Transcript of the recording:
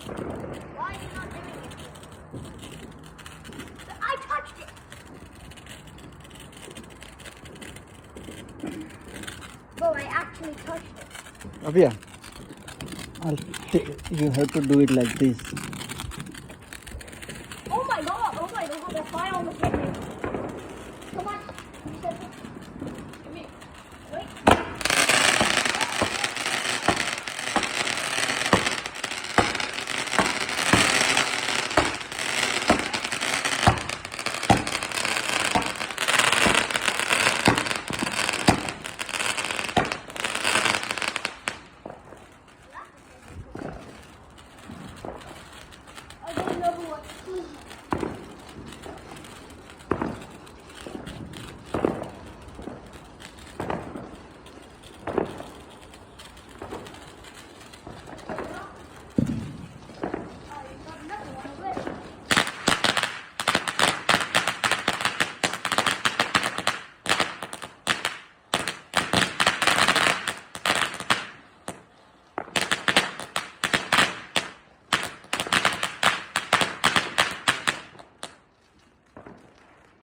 Why are you not doing it? I touched it. Bro, I actually touched it. Abhiya, you have to do it like this. Oh my god, the fire almost hit me.